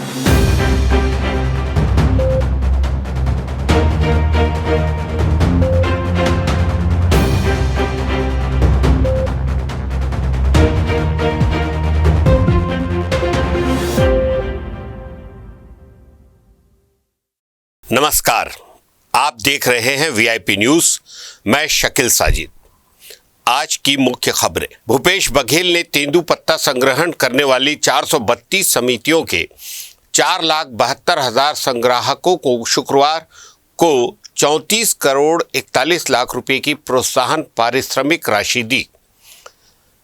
नमस्कार, आप देख रहे हैं वीआईपी न्यूज। मैं शकील साजिद। आज की मुख्य खबरें। भूपेश बघेल ने तेंदुपत्ता संग्रहण करने वाली 432 समितियों के 4,72,000 संग्राहकों को शुक्रवार को 34 करोड़ 41 लाख रुपए की प्रोत्साहन पारिश्रमिक राशि दी।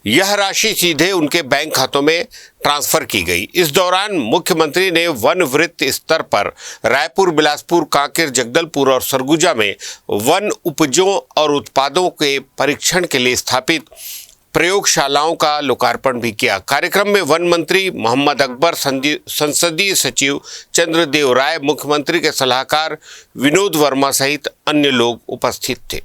यह राशि सीधे उनके बैंक खातों में ट्रांसफर की गई। इस दौरान मुख्यमंत्री ने वन वृत्त स्तर पर रायपुर, बिलासपुर, कांकेर, जगदलपुर और सरगुजा में वन उपजों और उत्पादों के परीक्षण के लिए स्थापित प्रयोगशालाओं का लोकार्पण भी किया। कार्यक्रम में वन मंत्री मोहम्मद अकबर, संसदीय सचिव चंद्रदेव राय, मुख्यमंत्री के सलाहकार विनोद वर्मा सहित अन्य लोग उपस्थित थे।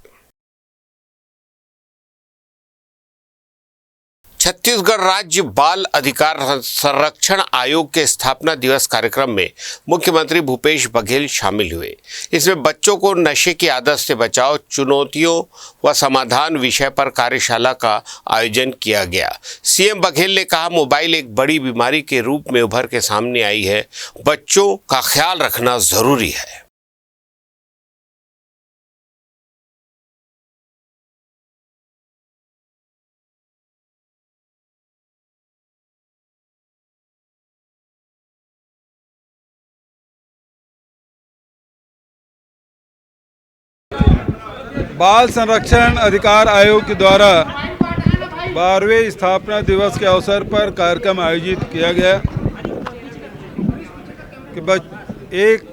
छत्तीसगढ़ राज्य बाल अधिकार संरक्षण आयोग के स्थापना दिवस कार्यक्रम में मुख्यमंत्री भूपेश बघेल शामिल हुए। इसमें बच्चों को नशे की आदत से बचाव, चुनौतियों व समाधान विषय पर कार्यशाला का आयोजन किया गया। सीएम बघेल ने कहा, मोबाइल एक बड़ी बीमारी के रूप में उभर के सामने आई है। बच्चों का ख्याल रखना जरूरी है। बाल संरक्षण अधिकार आयोग के द्वारा 12वें स्थापना दिवस के अवसर पर कार्यक्रम आयोजित किया गया कि एक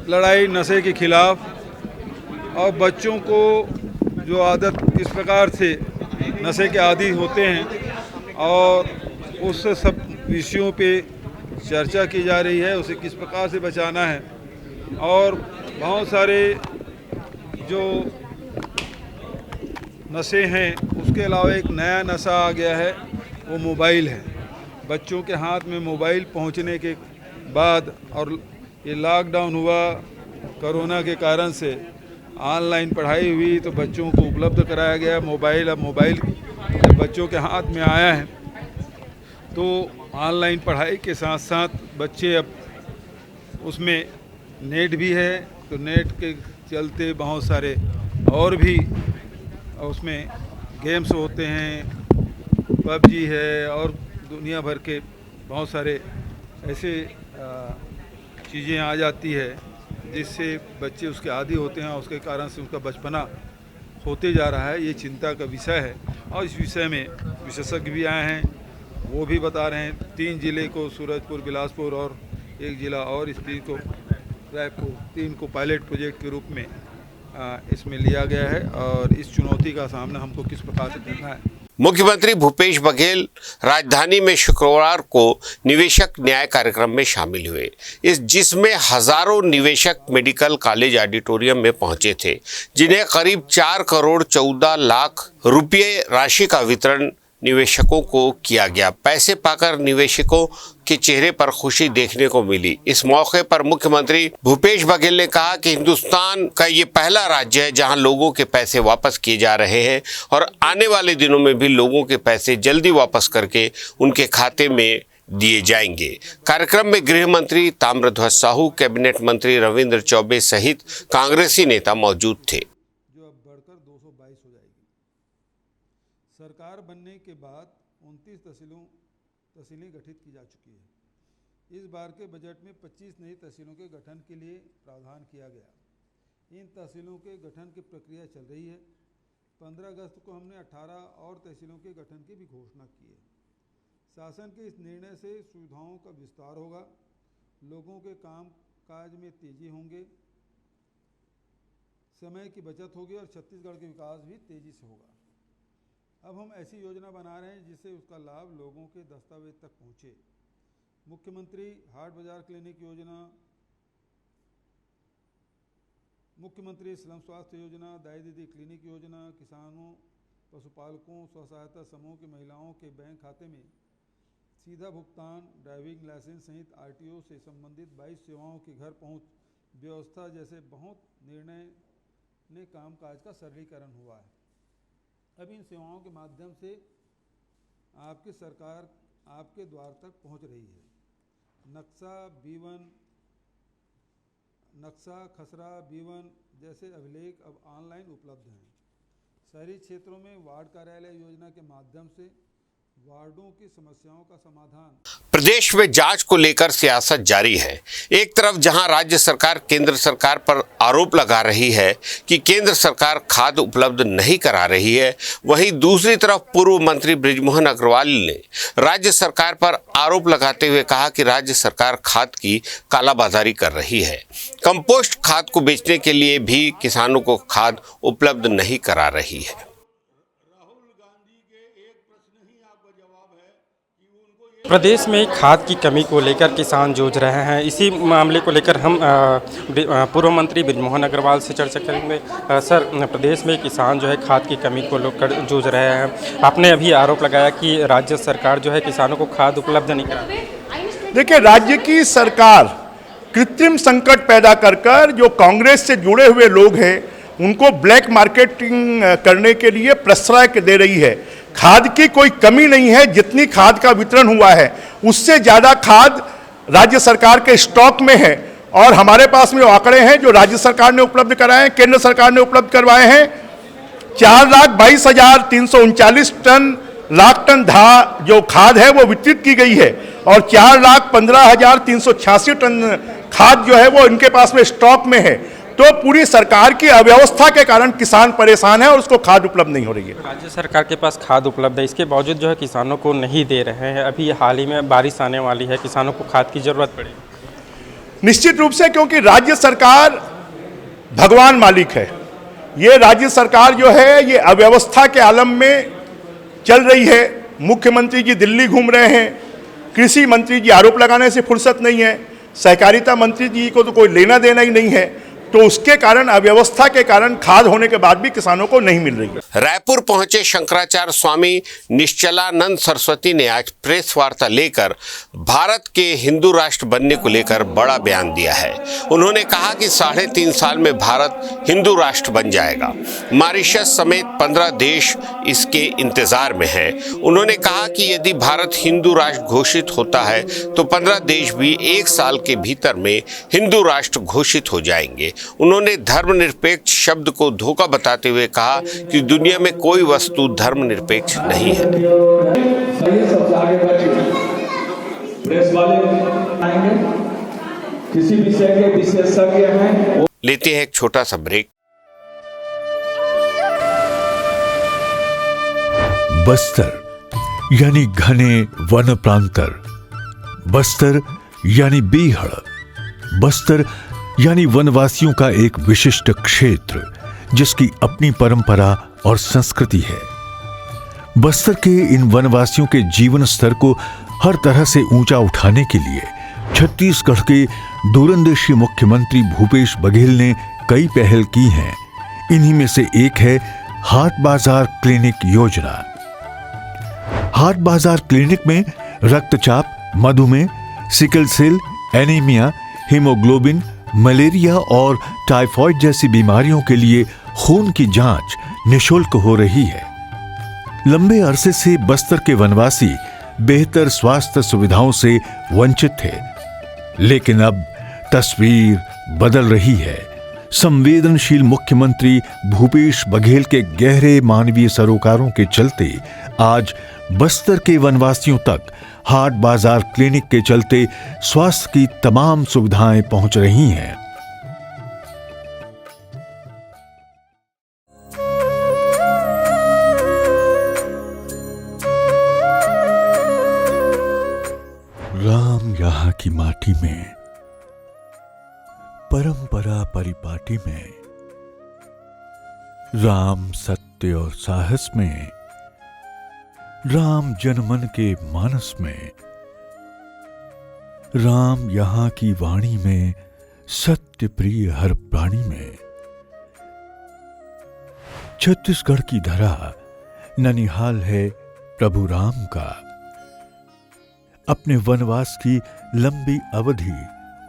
लड़ाई नशे के खिलाफ और बच्चों को जो आदत किस प्रकार से नशे के आदी होते हैं और उस सब विषयों पे चर्चा की जा रही है, उसे किस प्रकार से बचाना है। और बहुत सारे जो नशे हैं उसके अलावा एक नया नशा आ गया है, वो मोबाइल है। बच्चों के हाथ में मोबाइल पहुंचने के बाद और ये लॉकडाउन हुआ कोरोना के कारण से, ऑनलाइन पढ़ाई हुई तो बच्चों को उपलब्ध कराया गया मोबाइल। अब मोबाइल जब बच्चों के हाथ में आया है तो ऑनलाइन पढ़ाई के साथ साथ बच्चे अब उसमें नेट भी है तो नेट के चलते बहुत सारे और भी उसमें गेम्स होते हैं, पबजी है और दुनिया भर के बहुत सारे ऐसे चीज़ें आ जाती है जिससे बच्चे उसके आदी होते हैं और उसके कारण से उनका बचपना होते जा रहा है। ये चिंता का विषय है और इस विषय में विशेषज्ञ भी आए हैं, वो भी बता रहे हैं। 3 जिले को सूरजपुर, बिलासपुर और 1 जिला और इस 3 को रायपुर, 3 को पायलट प्रोजेक्ट के रूप में इसमें लिया गया है और इस चुनौती का सामना हमको किस प्रकार से करना है। मुख्यमंत्री भूपेश बघेल राजधानी में शुक्रवार को निवेशक न्याय कार्यक्रम में शामिल हुए, जिसमें हजारों निवेशक मेडिकल कॉलेज ऑडिटोरियम में पहुंचे थे, जिन्हें करीब 4 करोड़ 14 लाख रुपये राशि का वितरण निवेशकों को किया गया। पैसे पाकर निवेशकों के चेहरे पर खुशी देखने को मिली। इस मौके पर मुख्यमंत्री भूपेश बघेल ने कहा कि हिंदुस्तान का ये पहला राज्य है जहां लोगों के पैसे वापस किए जा रहे हैं और आने वाले दिनों में भी लोगों के पैसे जल्दी वापस करके उनके खाते में दिए जाएंगे। कार्यक्रम में गृह मंत्री ताम्रध्वज साहू, कैबिनेट मंत्री रविंद्र चौबे सहित कांग्रेसी नेता मौजूद थे। सरकार बनने के बाद 29 तहसीलें गठित की जा चुकी है। इस बार के बजट में 25 नई तहसीलों के गठन के लिए प्रावधान किया गया। इन तहसीलों के गठन की प्रक्रिया चल रही है। 15 अगस्त को हमने 18 और तहसीलों के गठन की भी घोषणा की है। शासन के इस निर्णय से सुविधाओं का विस्तार होगा, लोगों के काम काज में तेजी होंगे, समय की बचत होगी और छत्तीसगढ़ का विकास भी तेजी से होगा। अब हम ऐसी योजना बना रहे हैं जिससे उसका लाभ लोगों के दस्तावेज तक पहुँचे। मुख्यमंत्री हाट बाजार क्लिनिक योजना, मुख्यमंत्री स्लम स्वास्थ्य योजना, दाई दीदी क्लिनिक योजना, किसानों, पशुपालकों, स्व सहायता समूह की महिलाओं के बैंक खाते में सीधा भुगतान, ड्राइविंग लाइसेंस सहित आरटीओ से संबंधित 22 सेवाओं की घर पहुंच व्यवस्था जैसे बहुत निर्णय ने कामकाज का सरलीकरण हुआ है। अब इन सेवाओं के माध्यम से आपकी सरकार आपके द्वार तक पहुंच रही है। नक्शा, खसरा, B1 जैसे अभिलेख अब ऑनलाइन उपलब्ध हैं। शहरी क्षेत्रों में वार्ड कार्यालय योजना के माध्यम से वार्डों की समस्याओं का समाधान। प्रदेश में जांच को लेकर सियासत जारी है। एक तरफ जहां राज्य सरकार केंद्र सरकार पर आरोप लगा रही है कि केंद्र सरकार खाद उपलब्ध नहीं करा रही है, वहीं दूसरी तरफ पूर्व मंत्री बृजमोहन अग्रवाल ने राज्य सरकार पर आरोप लगाते हुए कहा कि राज्य सरकार खाद की कालाबाजारी कर रही है। कंपोस्ट खाद को बेचने के लिए भी किसानों को खाद उपलब्ध नहीं करा रही है। प्रदेश में खाद की कमी को लेकर किसान जूझ रहे हैं। इसी मामले को लेकर हम पूर्व मंत्री बृजमोहन अग्रवाल से चर्चा करेंगे। सर, प्रदेश में किसान जो है खाद की कमी को लेकर जूझ रहे हैं। आपने अभी आरोप लगाया कि राज्य सरकार जो है किसानों को खाद उपलब्ध नहीं करा रही। देखिए, राज्य की सरकार कृत्रिम संकट पैदा कर जो कांग्रेस से जुड़े हुए लोग हैं उनको ब्लैक मार्केटिंग करने के लिए प्रश्रय दे रही है। खाद की कोई कमी नहीं है। जितनी खाद का वितरण हुआ है उससे ज़्यादा खाद राज्य सरकार के स्टॉक में है और हमारे पास में आंकड़े हैं जो राज्य सरकार ने उपलब्ध कराए हैं, केंद्र सरकार ने उपलब्ध करवाए हैं। 4,22,339 लाख टन जो खाद है वो वितरित की गई है और 4,15,386 टन खाद जो है वो इनके पास में स्टॉक में है। तो पूरी सरकार की अव्यवस्था के कारण किसान परेशान है और उसको खाद उपलब्ध नहीं हो रही है। राज्य सरकार के पास खाद उपलब्ध है, इसके बावजूद जो है किसानों को नहीं दे रहे हैं। अभी हाल ही में बारिश आने वाली है, किसानों को खाद की जरूरत पड़ेगी। निश्चित रूप से, क्योंकि राज्य सरकार भगवान मालिक है। ये राज्य सरकार जो है ये अव्यवस्था के आलम में चल रही है। मुख्यमंत्री जी दिल्ली घूम रहे हैं, कृषि मंत्री जी आरोप लगाने से फुर्सत नहीं है, सहकारिता मंत्री जी को तो कोई लेना देना ही नहीं है। तो उसके कारण, अव्यवस्था के कारण खाद होने के बाद भी किसानों को नहीं मिल रही है। रायपुर पहुंचे शंकराचार्य स्वामी निश्चलानंद सरस्वती ने आज प्रेस वार्ता लेकर भारत के हिंदू राष्ट्र बनने को लेकर बड़ा बयान दिया है। उन्होंने कहा कि 3.5 साल में भारत हिंदू राष्ट्र बन जाएगा। मॉरिशस समेत 15 देश इसके इंतजार में हैं। उन्होंने कहा कि यदि भारत हिंदू राष्ट्र घोषित होता है तो 15 देश भी 1 साल के भीतर में हिंदू राष्ट्र घोषित हो जाएंगे। उन्होंने धर्मनिरपेक्ष शब्द को धोखा बताते हुए कहा कि दुनिया में कोई वस्तु धर्मनिरपेक्ष नहीं है। किसी विषय के विशेषज्ञ हैं। लेते हैं एक छोटा सा ब्रेक। बस्तर यानी घने वन प्रांतर, बस्तर यानी बीहड़, बस्तर यानी वनवासियों का एक विशिष्ट क्षेत्र जिसकी अपनी परंपरा और संस्कृति है। बस्तर के इन वनवासियों के जीवन स्तर को हर तरह से ऊंचा उठाने के लिए छत्तीसगढ़ के दूरंदेशी मुख्यमंत्री भूपेश बघेल ने कई पहल की हैं। इन्हीं में से एक है हाट बाजार क्लिनिक योजना। हाट बाजार क्लिनिक में रक्तचाप, मधुमेह, sickle cell, anaemia, haemoglobin, malaria और टाइफाइड जैसी बीमारियों के लिए खून की जांच निःशुल्क हो रही है। लंबे अरसे से बस्तर के वनवासी बेहतर स्वास्थ्य सुविधाओं से वंचित थे, लेकिन अब तस्वीर बदल रही है। संवेदनशील मुख्यमंत्री भूपेश बघेल के गहरे मानवीय सरोकारों के चलते आज बस्तर के वनवासियों तक हाट बाजार क्लिनिक के चलते स्वास्थ्य की तमाम सुविधाएं पहुंच रही हैं। राम यहाँ की माटी में, परंपरा परिपाटी में, राम सत्य और साहस में, राम जनमन के मानस में, राम यहाँ की वाणी में, सत्य प्रिय हर प्राणी में। छत्तीसगढ़ की धरा ननिहाल है प्रभु राम का। अपने वनवास की लंबी अवधि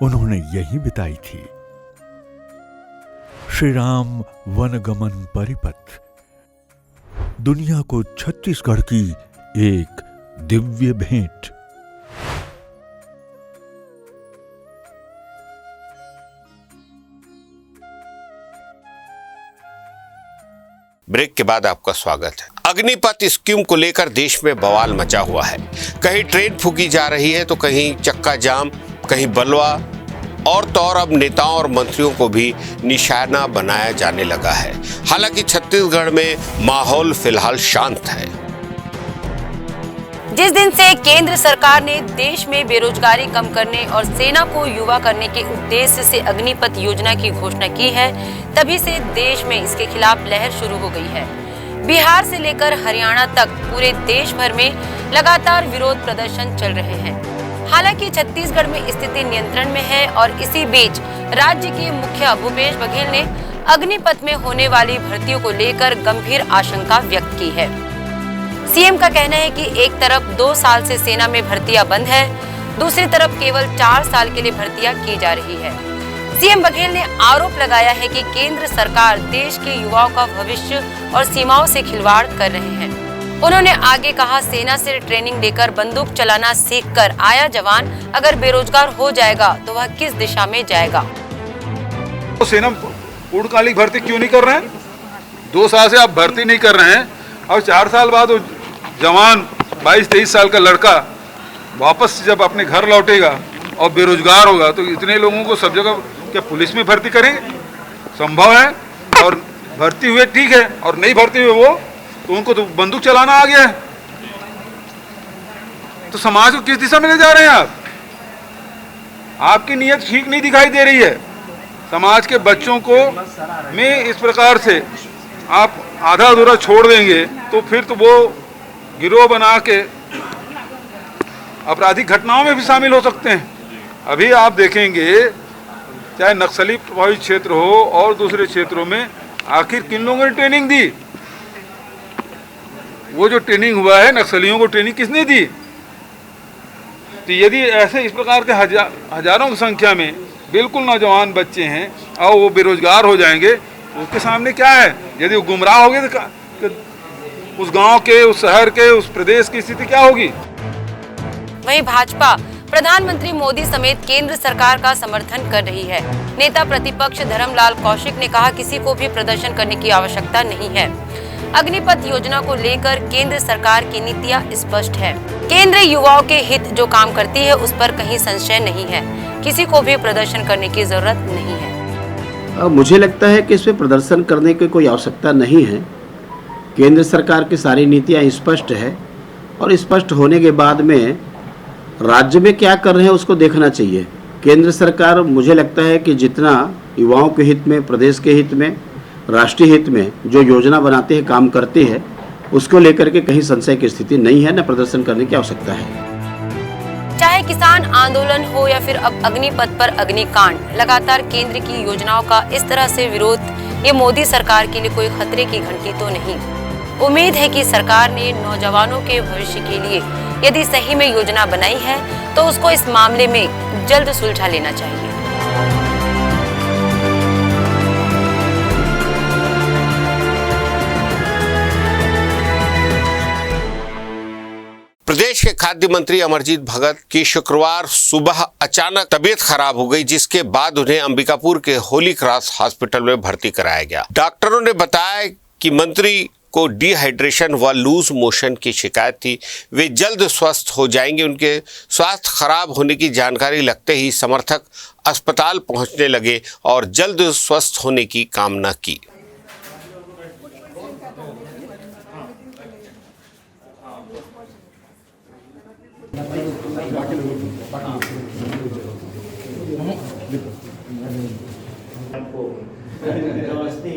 उन्होंने यहीं बिताई थी। श्री राम वनगमन परिपथ दुनिया को छत्तीसगढ़ की एक दिव्य भेंट। ब्रेक के बाद आपका स्वागत है। अग्निपथ स्कीम को लेकर देश में बवाल मचा हुआ है। कहीं ट्रेन फूकी जा रही है तो कहीं चक्का जाम, कहीं बलवा, और तो और अब नेताओं और मंत्रियों को भी निशाना बनाया जाने लगा है। हालांकि छत्तीसगढ़ में माहौल फिलहाल शांत है। जिस दिन से केंद्र सरकार ने देश में बेरोजगारी कम करने और सेना को युवा करने के उद्देश्य से अग्निपथ योजना की घोषणा की है, तभी से देश में इसके खिलाफ लहर शुरू हो गई है। बिहार से लेकर हरियाणा तक पूरे देश भर में लगातार विरोध प्रदर्शन चल रहे हैं। हालांकि छत्तीसगढ़ में स्थिति नियंत्रण में है और इसी बीच राज्य के मुखिया भूपेश बघेल ने अग्निपथ में होने वाली भर्तियों को लेकर गंभीर आशंका व्यक्त की है। सीएम का कहना है कि एक तरफ 2 साल से सेना में भर्तियां बंद है, दूसरी तरफ केवल 4 साल के लिए भर्तियां की जा रही है। सीएम बघेल ने आरोप लगाया है कि केंद्र सरकार देश के युवाओं का भविष्य और सीमाओं से खिलवाड़ कर रहे हैं। उन्होंने आगे कहा, सेना से ट्रेनिंग लेकर बंदूक चलाना सीखकर आया जवान अगर बेरोजगार हो जाएगा तो वह किस दिशा में जाएगा। तो सेना पूर्णकालिक भर्ती क्यों नहीं कर रहे हैं? 2 साल से आप भर्ती नहीं कर रहे हैं और 4 साल बाद वो जवान 22-23 साल का लड़का वापस जब अपने घर लौटेगा और बेरोजगार होगा तो इतने लोगों को सब जगह क्या पुलिस में भर्ती करेंगे? संभव है? और भर्ती हुए ठीक है और नहीं भर्ती हुए वो तो उनको तो बंदूक चलाना आ गया है। तो समाज को किस दिशा में ले जा रहे हैं आप? आपकी नीयत ठीक नहीं दिखाई दे रही है। समाज के बच्चों को में इस प्रकार से आप आधा अधूरा छोड़ देंगे तो फिर तो वो गिरोह बना के आपराधिक घटनाओं में भी शामिल हो सकते हैं। अभी आप देखेंगे चाहे नक्सली प्रभावित क्षेत्र हो और दूसरे क्षेत्रों में आखिर किन लोगों ने ट्रेनिंग दी? वो जो ट्रेनिंग हुआ है नक्सलियों को ट्रेनिंग किसने दी? तो यदि ऐसे इस प्रकार के हजारों की संख्या में बिल्कुल नौजवान बच्चे हैं और वो बेरोजगार हो जाएंगे तो उसके सामने क्या है? यदि वो गुमराह हो गए तो उस गांव के, उस शहर के, उस प्रदेश की स्थिति क्या होगी? वहीं भाजपा प्रधानमंत्री मोदी समेत केंद्र सरकार का समर्थन कर रही है। नेता प्रतिपक्ष धर्मलाल कौशिक ने कहा, किसी को भी प्रदर्शन करने की आवश्यकता नहीं है। अग्निपथ योजना को लेकर केंद्र सरकार की नीतियां स्पष्ट है। केंद्र युवाओं के हित जो काम करती है उस पर कहीं संशय नहीं है। किसी को भी प्रदर्शन करने की जरूरत नहीं है। मुझे लगता है कि इसमें प्रदर्शन करने की कोई आवश्यकता नहीं है। केंद्र सरकार की सारी नीतियां स्पष्ट है और स्पष्ट होने के बाद में राज्य में क्या कर रहे हैं उसको देखना चाहिए। केंद्र सरकार मुझे लगता है कि जितना युवाओं के हित में, प्रदेश के हित में, राष्ट्रीय हित में जो योजना बनाते हैं, काम करती है, उसको लेकर के कहीं संशय की स्थिति नहीं है, न प्रदर्शन करने की आवश्यकता है। चाहे किसान आंदोलन हो या फिर अब अग्निपथ पर अग्निकांड, लगातार केंद्र की योजनाओं का इस तरह से विरोध ये मोदी सरकार के लिए कोई खतरे की घंटी तो नहीं। उम्मीद है कि सरकार ने नौजवानों के भविष्य के लिए यदि सही में योजना बनाई है तो उसको इस मामले में जल्द सुलझा लेना चाहिए। प्रदेश के खाद्य मंत्री अमरजीत भगत की शुक्रवार सुबह अचानक तबीयत खराब हो गई, जिसके बाद उन्हें अंबिकापुर के होली क्रॉस हॉस्पिटल में भर्ती कराया गया। डॉक्टरों ने बताया कि मंत्री को डिहाइड्रेशन व लूज मोशन की शिकायत थी। वे जल्द स्वस्थ हो जाएंगे। उनके स्वास्थ्य खराब होने की जानकारी लगते ही समर्थक अस्पताल पहुंचने लगे और जल्द स्वस्थ होने की कामना की।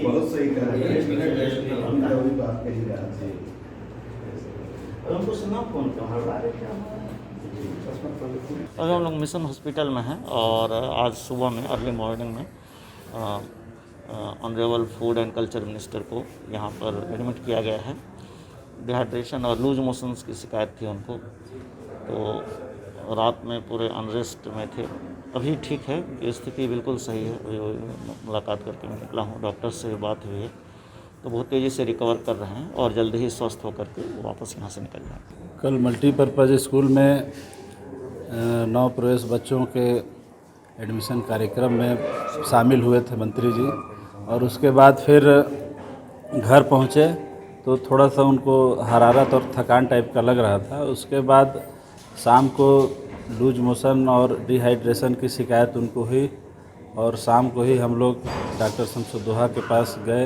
बहुत सही कर रहे हैं। अभी हम लोग मिशन हॉस्पिटल में हैं और आज सुबह में अर्ली मॉर्निंग में honourable food and culture minister को यहाँ पर एडमिट किया गया है। डिहाइड्रेशन और लूज मोशंस की शिकायत थी उनको, तो रात में पूरे अनरेस्ट में थे। अभी ठीक है, स्थिति बिल्कुल सही है। अभी मुलाकात करके मैं निकला हूँ, डॉक्टर से बात हुई है तो बहुत तेज़ी से रिकवर कर रहे हैं और जल्द ही स्वस्थ होकर के वापस यहाँ से निकल जाएंगे। कल मल्टीपर्पज़ स्कूल में नव प्रवेश बच्चों के एडमिशन कार्यक्रम में शामिल हुए थे मंत्री जी, और उसके बाद फिर घर पहुँचे तो थोड़ा सा उनको हरारत और थकान टाइप का लग रहा था। उसके बाद शाम को लूज मोशन और डिहाइड्रेशन की शिकायत उनको हुई और शाम को ही हम लोग डॉक्टर शमसुद्दोहा के पास गए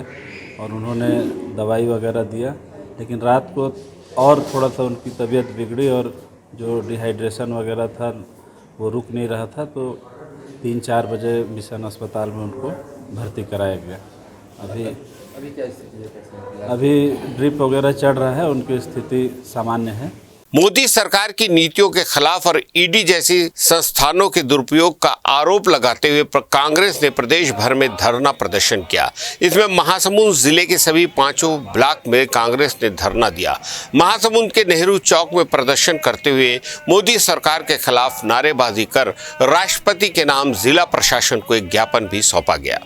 और उन्होंने दवाई वगैरह दिया, लेकिन रात को और थोड़ा सा उनकी तबीयत बिगड़ी और जो डिहाइड्रेशन वगैरह था वो रुक नहीं रहा था, तो 3-4 बजे मिशन अस्पताल में उनको भर्ती कराया गया। अभी क्या स्थिति है? अभी ड्रिप वगैरह चढ़ रहा है, उनकी स्थिति सामान्य है। मोदी सरकार की नीतियों के खिलाफ और ईडी जैसी संस्थानों के दुरुपयोग का आरोप लगाते हुए कांग्रेस ने प्रदेश भर में धरना प्रदर्शन किया। इसमें महासमुंद जिले के सभी 5 ब्लॉक में कांग्रेस ने धरना दिया। महासमुंद के नेहरू चौक में प्रदर्शन करते हुए मोदी सरकार के खिलाफ नारेबाजी कर राष्ट्रपति के नाम जिला प्रशासन को एक ज्ञापन भी सौंपा गया।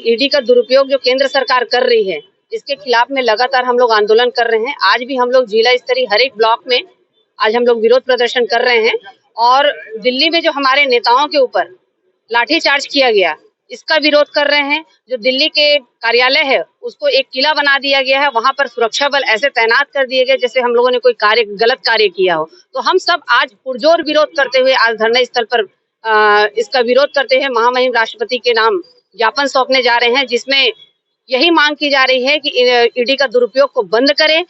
ईडी का दुरुपयोग जो केंद्र सरकार कर रही है, इसके खिलाफ में लगातार हम लोग आंदोलन कर रहे हैं। आज भी हम लोग जिला स्तरीय हर एक ब्लॉक में आज हम लोग विरोध प्रदर्शन कर रहे हैं और दिल्ली में जो हमारे नेताओं के ऊपर लाठीचार्ज किया गया, इसका विरोध कर रहे हैं। जो दिल्ली के कार्यालय है उसको एक किला बना दिया गया है, वहां पर सुरक्षा बल ऐसे तैनात कर दिए गए जैसे हम लोगों ने कोई गलत कार्य किया हो। तो हम सब आज पुरजोर विरोध करते हुए आज धरना स्थल पर इसका विरोध करते हुए महामहिम राष्ट्रपति के नाम ज्ञापन सौंपने जा रहे हैं, जिसमें यही मांग की जा रही है कि ईडी का दुरुपयोग को बंद करें।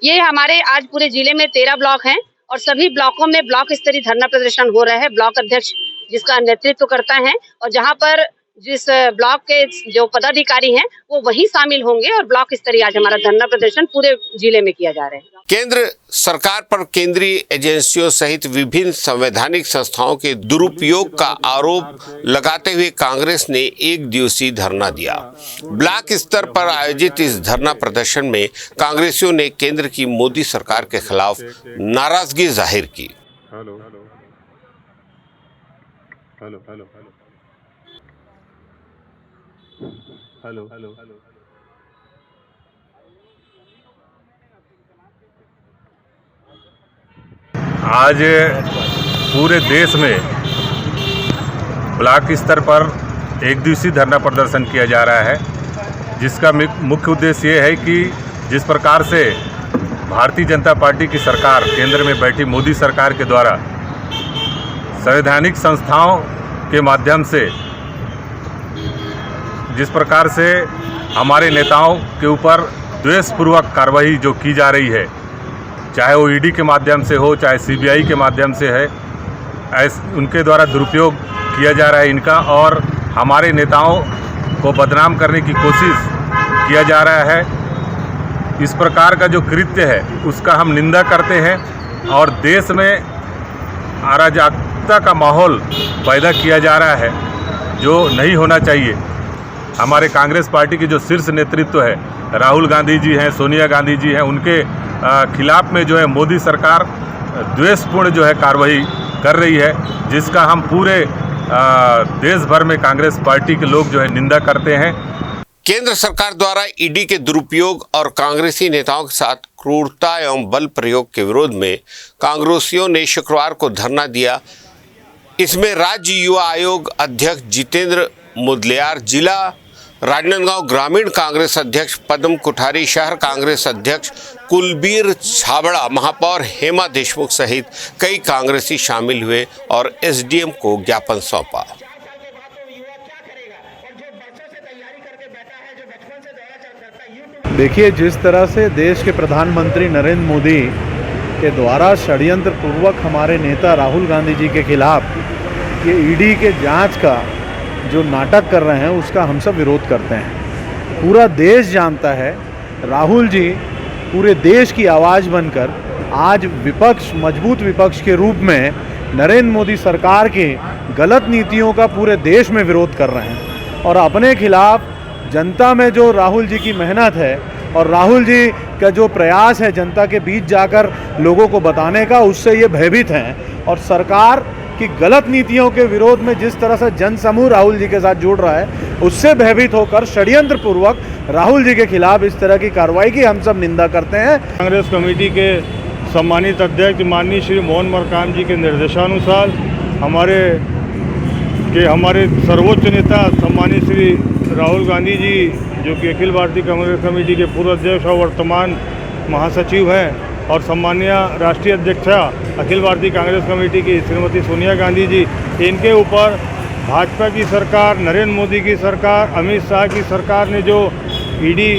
ये हमारे आज पूरे जिले में 13 ब्लॉक हैं और सभी ब्लॉकों में ब्लॉक स्तरीय धरना प्रदर्शन हो रहा है। ब्लॉक अध्यक्ष जिसका नेतृत्व करता है और जहां पर जिस ब्लॉक के जो पदाधिकारी हैं वो वही शामिल होंगे और ब्लॉक स्तरीय आज हमारा धरना प्रदर्शन पूरे जिले में किया जा रहा है। केंद्र सरकार पर केंद्रीय एजेंसियों सहित विभिन्न संवैधानिक संस्थाओं के दुरुपयोग का आरोप लगाते हुए कांग्रेस ने 1 दिवसीय धरना दिया। ब्लॉक स्तर पर आयोजित इस धरना प्रदर्शन में कांग्रेसियों ने केंद्र की मोदी सरकार के खिलाफ नाराजगी जाहिर की। आज पूरे देश में ब्लॉक स्तर पर 1 दिवसीय धरना प्रदर्शन किया जा रहा है, जिसका मुख्य उद्देश्य ये है कि जिस प्रकार से भारतीय जनता पार्टी की सरकार केंद्र में बैठी मोदी सरकार के द्वारा संवैधानिक संस्थाओं के माध्यम से जिस प्रकार से हमारे नेताओं के ऊपर द्वेषपूर्वक कार्रवाई जो की जा रही है, चाहे वो ईडी के माध्यम से हो चाहे सीबीआई के माध्यम से है, उनके द्वारा दुरुपयोग किया जा रहा है इनका, और हमारे नेताओं को बदनाम करने की कोशिश किया जा रहा है। इस प्रकार का जो कृत्य है उसका हम निंदा करते हैं और देश में अराजकता का माहौल पैदा किया जा रहा है जो नहीं होना चाहिए। हमारे कांग्रेस पार्टी के जो शीर्ष नेतृत्व है, राहुल गांधी जी हैं, सोनिया गांधी जी हैं, उनके खिलाफ में जो है मोदी सरकार द्वेषपूर्ण जो है कार्रवाई कर रही है, जिसका हम पूरे देश भर में कांग्रेस पार्टी के लोग जो है निंदा करते हैं। केंद्र सरकार द्वारा ईडी के दुरुपयोग और कांग्रेसी नेताओं के साथ क्रूरता एवं बल प्रयोग के विरोध में कांग्रेसियों ने शुक्रवार को धरना दिया। इसमें राज्य युवा आयोग अध्यक्ष जितेंद्र मुदलियार, जिला राजनांदगांव ग्रामीण कांग्रेस अध्यक्ष पद्म कुठारी, शहर कांग्रेस अध्यक्ष कुलबीर छाबड़ा, महापौर हेमा देशमुख सहित कई कांग्रेसी शामिल हुए और एसडीएम को ज्ञापन सौंपा। देखिए, जिस तरह से देश के प्रधानमंत्री नरेंद्र मोदी के द्वारा षड्यंत्र पूर्वक हमारे नेता राहुल गांधी जी के खिलाफ ये ईडी के जांच का जो नाटक कर रहे हैं उसका हम सब विरोध करते हैं। पूरा देश जानता है राहुल जी पूरे देश की आवाज़ बनकर आज विपक्ष, मजबूत विपक्ष के रूप में नरेंद्र मोदी सरकार के गलत नीतियों का पूरे देश में विरोध कर रहे हैं और अपने खिलाफ जनता में जो राहुल जी की मेहनत है और राहुल जी का जो प्रयास है जनता के बीच जाकर लोगों को बताने का, उससे ये भयभीत हैं। और सरकार की गलत नीतियों के विरोध में जिस तरह से जन समूह राहुल जी के साथ जुड़ रहा है, उससे भयभीत होकर षड्यंत्र पूर्वक राहुल जी के खिलाफ इस तरह की कार्रवाई की हम सब निंदा करते हैं। कांग्रेस कमेटी के सम्मानित अध्यक्ष माननीय श्री मोहन मरकाम जी के निर्देशानुसार हमारे सर्वोच्च नेता सम्मानित श्री राहुल गांधी जी, जो कि अखिल भारतीय कांग्रेस कमेटी के पूर्व अध्यक्ष और वर्तमान महासचिव हैं, और सम्मानीय राष्ट्रीय अध्यक्षा अखिल भारतीय कांग्रेस कमेटी की श्रीमती सोनिया गांधी जी, इनके ऊपर भाजपा की सरकार, नरेंद्र मोदी की सरकार, अमित शाह की सरकार ने जो ईडी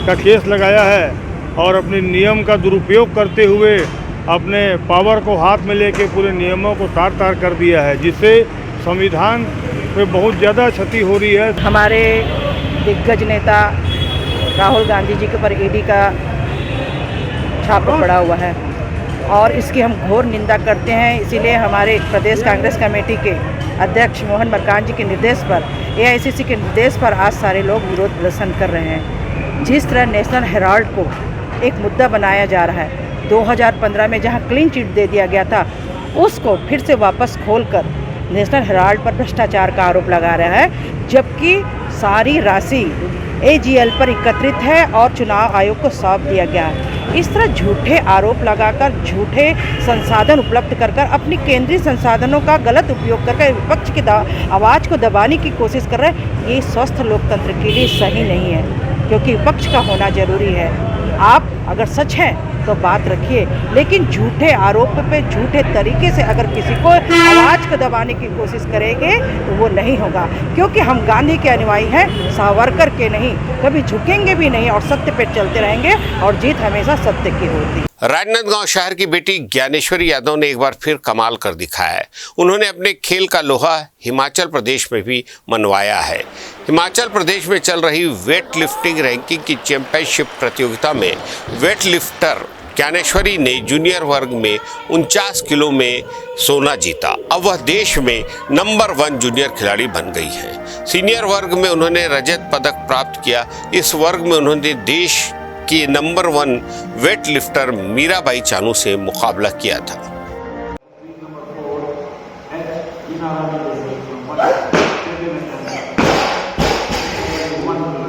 का केस लगाया है और अपने नियम का दुरुपयोग करते हुए अपने पावर को हाथ में लेके पूरे नियमों को तार तार कर दिया है, जिससे संविधान पे बहुत ज़्यादा क्षति हो रही है। हमारे दिग्गज नेता राहुल गांधी जी के ऊपर ईडी का छापा पड़ा हुआ है और इसकी हम घोर निंदा करते हैं। इसीलिए हमारे प्रदेश कांग्रेस कमेटी के अध्यक्ष मोहन मरकाम जी के निर्देश पर, एआईसीसी के निर्देश पर आज सारे लोग विरोध प्रदर्शन कर रहे हैं। जिस तरह नेशनल हेराल्ड को एक मुद्दा बनाया जा रहा है, 2015 में जहां क्लीन चिट दे दिया गया था, उसको फिर से वापस खोलकर नेशनल हेराल्ड पर भ्रष्टाचार का आरोप लगा रहा है, जबकि सारी राशि एजीएल पर एकत्रित है और चुनाव आयोग को सौंप दिया गया है। इस तरह झूठे आरोप लगाकर, झूठे संसाधन उपलब्ध कर अपनी केंद्रीय संसाधनों का गलत उपयोग करके विपक्ष की आवाज़ को दबाने की कोशिश कर रहे हैं। ये स्वस्थ लोकतंत्र के लिए सही नहीं है, क्योंकि विपक्ष का होना जरूरी है। आप अगर सच हैं तो बात रखिए, लेकिन झूठे आरोप पे झूठे तरीके से अगर किसी को आवाज़ को दबाने की कोशिश करेंगे तो वो नहीं होगा, क्योंकि हम गांधी के अनुयायी हैं, सावरकर के नहीं। कभी झुकेंगे भी नहीं और सत्य पे चलते रहेंगे और जीत हमेशा सत्य की होती। राजनांदगांव शहर की बेटी ज्ञानेश्वरी यादव ने एक बार फिर कमाल कर दिखाया है। उन्होंने अपने खेल का लोहा हिमाचल प्रदेश में भी मनवाया है। हिमाचल प्रदेश में चल रही वेट लिफ्टिंग रैंकिंग की चैंपियनशिप प्रतियोगिता में वेट लिफ्टर ज्ञानेश्वरी ने जूनियर वर्ग में 49 किलो में सोना जीता। अब वह देश में नंबर 1 जूनियर खिलाड़ी बन गई है। सीनियर वर्ग में उन्होंने रजत पदक प्राप्त किया। इस वर्ग में उन्होंने देश की number 1 weight lifter Mirabai Chanu से मुकाबला किया था।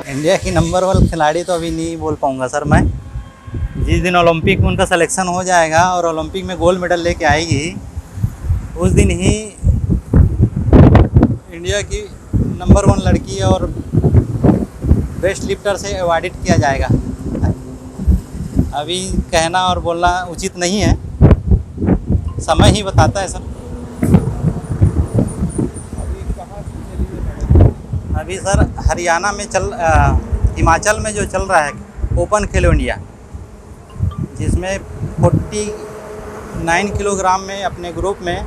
इंडिया की नंबर 1 खिलाड़ी तो अभी नहीं बोल पाऊंगा सर मैं। जिस दिन ओलंपिक में उनका सिलेक्शन हो जाएगा और ओलंपिक में गोल्ड मेडल लेके आएगी, उस दिन ही इंडिया की नंबर 1 लड़की और बेस्ट लिफ्टर से अवार्डित किया जाएगा। अभी कहना और बोलना उचित नहीं है, समय ही बताता है सर। अभी सर हरियाणा में हिमाचल में जो चल रहा है ओपन खेलो इंडिया, जिसमें 49 किलोग्राम में अपने ग्रुप में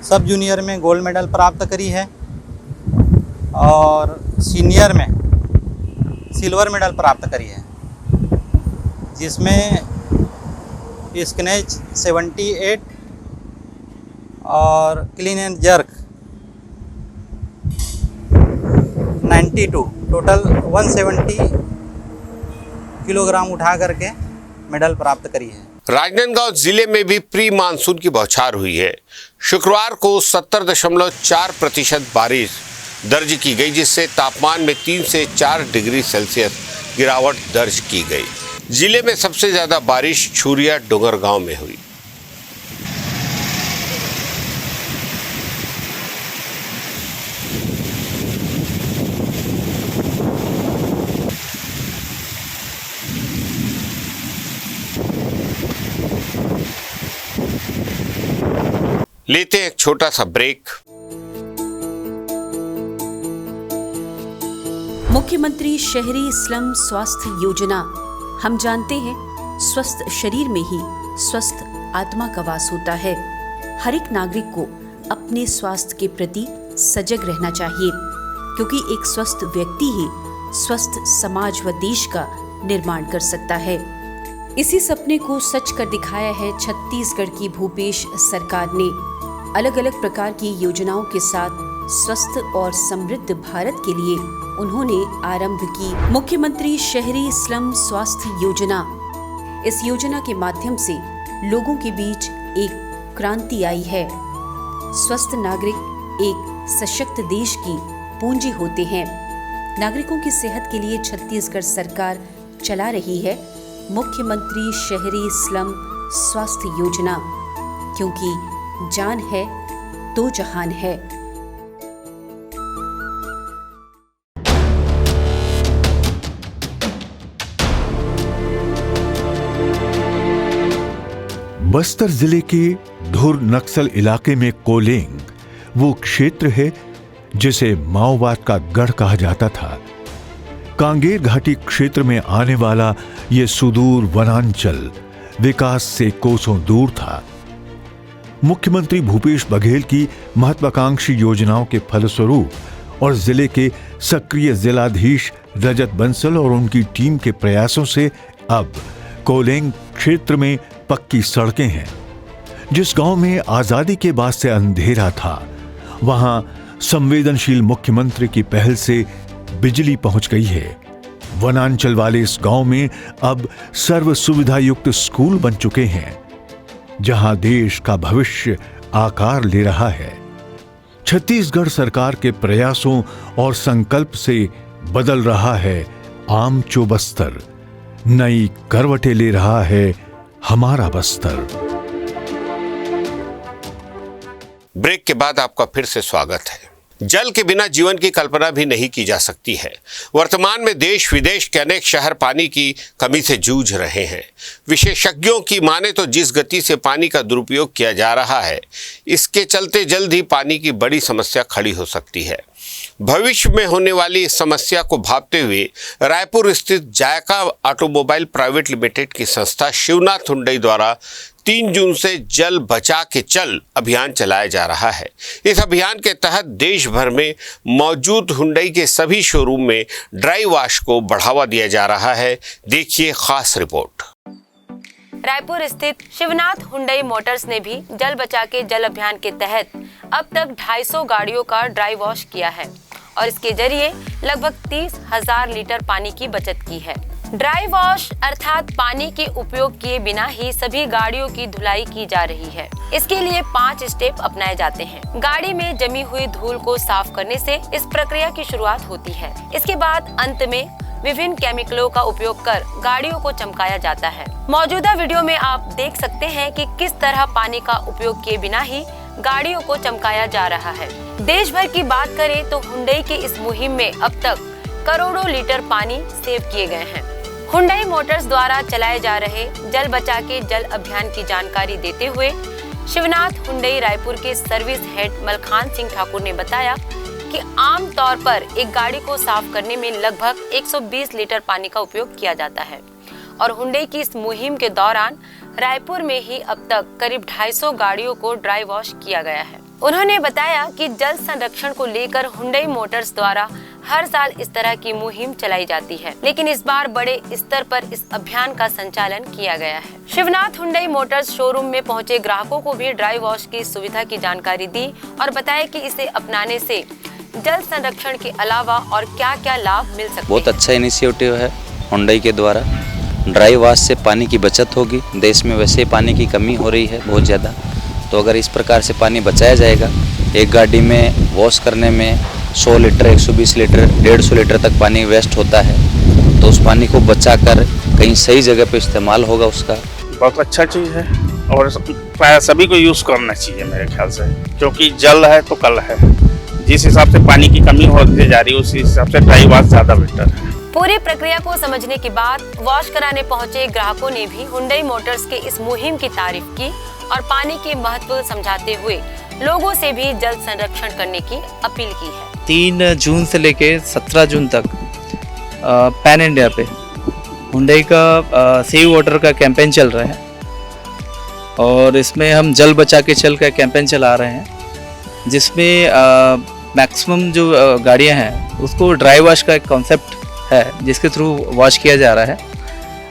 सब जूनियर में गोल्ड मेडल प्राप्त करी है और सीनियर में सिल्वर मेडल प्राप्त करी है, जिसमें स्नेच 78 और clean and jerk 92, total 170 kilogram उठा करके मेडल प्राप्त करी है। राजनांदगांव जिले में भी प्री मानसून की बौछार हुई है। शुक्रवार को 70.4% बारिश दर्ज की गई, जिससे तापमान में 3 से 4 डिग्री सेल्सियस गिरावट दर्ज की गई। जिले में सबसे ज्यादा बारिश छुरिया डोंगरगांव में हुई। लेते हैं एक छोटा सा ब्रेक। मुख्यमंत्री शहरी स्लम स्वास्थ्य योजना। हम जानते हैं स्वस्थ शरीर में ही स्वस्थ आत्मा का वास होता है। हर एक नागरिक को अपने स्वास्थ्य के प्रति सजग रहना चाहिए, क्योंकि एक स्वस्थ व्यक्ति ही स्वस्थ समाज व देश का निर्माण कर सकता है। इसी सपने को सच कर दिखाया है छत्तीसगढ़ की भूपेश सरकार ने। अलग अलग प्रकार की योजनाओं के साथ स्वस्थ और समृद्ध भारत के लिए उन्होंने आरंभ की मुख्यमंत्री शहरी स्लम स्वास्थ्य योजना। इस योजना के माध्यम से लोगों के बीच एक क्रांति आई है। स्वस्थ नागरिक एक सशक्त देश की पूंजी होते हैं। नागरिकों की सेहत के लिए छत्तीसगढ़ सरकार चला रही है मुख्यमंत्री शहरी स्लम स्वास्थ्य योजना, क्योंकि जान है तो जहान है। बस्तर जिले के धुर नक्सल इलाके में कोलेंग वो क्षेत्र है जिसे माओवाद का गढ़ कहा जाता था। कांगेर घाटी क्षेत्र में आने वाला ये सुदूर वनांचल विकास से कोसों दूर था। मुख्यमंत्री भूपेश बघेल की महत्वाकांक्षी योजनाओं के फलस्वरूप और जिले के सक्रिय जिलाधीश रजत बंसल और उनकी टीम के प्रयासों से अब कोलेंग क्षेत्र में पक्की सड़कें हैं। जिस गांव में आजादी के बाद से अंधेरा था, वहां संवेदनशील मुख्यमंत्री की पहल से बिजली पहुंच गई है। वनांचल वाले इस गांव में अब सर्व सुविधा युक्त स्कूल बन चुके हैं, जहां देश का भविष्य आकार ले रहा है। छत्तीसगढ़ सरकार के प्रयासों और संकल्प से बदल रहा है आमचो बस्तर, नई करवटें ले रहा है हमारा बस्तर। ब्रेक के बाद आपका फिर से स्वागत है। जल के बिना जीवन की कल्पना भी नहीं की जा सकती है। वर्तमान में देश विदेश के अनेक शहर पानी की कमी से जूझ रहे हैं। विशेषज्ञों की माने तो जिस गति से पानी का दुरुपयोग किया जा रहा है, इसके चलते जल्द ही पानी की बड़ी समस्या खड़ी हो सकती है। भविष्य में होने वाली इस समस्या को भांपते हुए रायपुर स्थित जायका ऑटोमोबाइल प्राइवेट लिमिटेड की संस्था शिवनाथ हुंडई द्वारा 3 जून से जल बचा के चल अभियान चलाया जा रहा है। इस अभियान के तहत देश भर में मौजूद हुंडई के सभी शोरूम में ड्राई वॉश को बढ़ावा दिया जा रहा है। देखिए खास रिपोर्ट। रायपुर स्थित शिवनाथ हुंडई मोटर्स ने भी जल बचा के जल अभियान के तहत अब तक 250 गाड़ियों का ड्राई वॉश किया है और इसके जरिए लगभग 30,000 लीटर पानी की बचत की है। ड्राई वॉश अर्थात पानी के उपयोग किए बिना ही सभी गाड़ियों की धुलाई की जा रही है। इसके लिए 5 स्टेप अपनाए जाते हैं। गाड़ी में जमी हुई धूल को साफ करने से इस प्रक्रिया की शुरुआत होती है। इसके बाद अंत में विभिन्न केमिकलों का उपयोग कर गाड़ियों को चमकाया जाता है। मौजूदा वीडियो में आप देख सकते हैं कि किस तरह पानी का उपयोग किए बिना ही गाड़ियों को चमकाया जा रहा है। देश भर की बात करें तो हुंडई के इस मुहिम में अब तक करोड़ों लीटर पानी सेव किए गए हैं। हुंडई मोटर्स द्वारा चलाए जा रहे जल बचा के जल अभियान की जानकारी देते हुए शिवनाथ हुंडई रायपुर के सर्विस हेड मलखान सिंह ठाकुर ने बताया कि आम तौर पर एक गाड़ी को साफ करने में लगभग 120 लीटर पानी का उपयोग किया जाता है और हुंडई की इस मुहिम के दौरान रायपुर में ही अब तक करीब 250 गाड़ियों को ड्राई वॉश किया गया है। उन्होंने बताया कि जल संरक्षण को लेकर हुंडई मोटर्स द्वारा हर साल इस तरह की मुहिम चलाई जाती है, लेकिन इस बार बड़े स्तर पर इस अभियान का संचालन किया गया है। शिवनाथ हुंडई मोटर्स शोरूम में पहुंचे ग्राहकों को भी ड्राई वॉश की सुविधा की जानकारी दी और बताया कि इसे अपनाने से जल संरक्षण के अलावा और क्या क्या लाभ मिल सकते हैं। बहुत अच्छा इनिशिएटिव है हुंडई के द्वारा। ड्राई वॉश से पानी की बचत होगी। देश में वैसे पानी की कमी हो रही है बहुत ज़्यादा, तो अगर इस प्रकार से पानी बचाया जाएगा, एक गाड़ी में वॉश करने में 100 लीटर 120 लीटर 150 लीटर तक पानी वेस्ट होता है, तो उस पानी को बचाकर कहीं सही जगह पे इस्तेमाल होगा उसका। बहुत अच्छा चीज़ है और प्राय सभी को यूज़ करना चाहिए मेरे ख्याल से, क्योंकि जल है तो कल है। जिस हिसाब से पानी की कमी होती जा रही है उसी हिसाब से ड्राई वॉश ज़्यादा बेटर है। पूरी प्रक्रिया को समझने के बाद वॉश कराने पहुंचे ग्राहकों ने भी हुंडई मोटर्स के इस मुहिम की तारीफ की और पानी के महत्व समझाते हुए लोगों से भी जल संरक्षण करने की अपील की है। 3 जून से लेके 17 जून तक पैन इंडिया पे हुंडई का सेव वाटर का कैंपेन चल रहा है और इसमें हम जल बचा के चल का कैंपेन चला रहे हैं, जिसमें मैक्सिमम जो गाड़ियां हैं उसको ड्राई वॉश का एक कॉन्सेप्ट है जिसके थ्रू वॉश किया जा रहा है।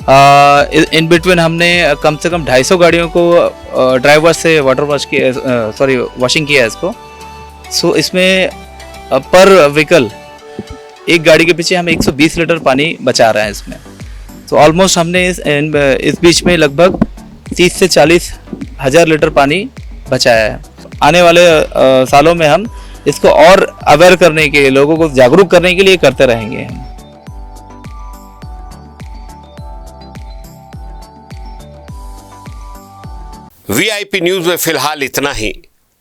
इन बिटवीन हमने कम से कम 250 गाड़ियों को ड्राइवर से वाटर वॉश किया, वॉशिंग किया है इसको। सो इसमें पर व्हीकल एक गाड़ी के पीछे हम 120 लीटर पानी बचा रहे हैं इसमें। तो ऑलमोस्ट हमने इस बीच में लगभग 30 से 40 हज़ार लीटर पानी बचाया है। आने वाले सालों में हम इसको और अवेयर करने के, लोगों को जागरूक करने के लिए करते रहेंगे हम। वीआईपी न्यूज में फिलहाल इतना ही।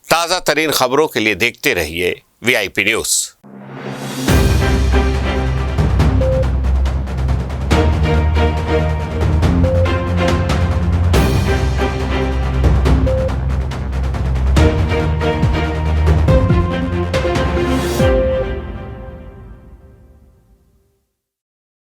ताज़ा तरीन खबरों के लिए देखते रहिए वीआईपी न्यूज।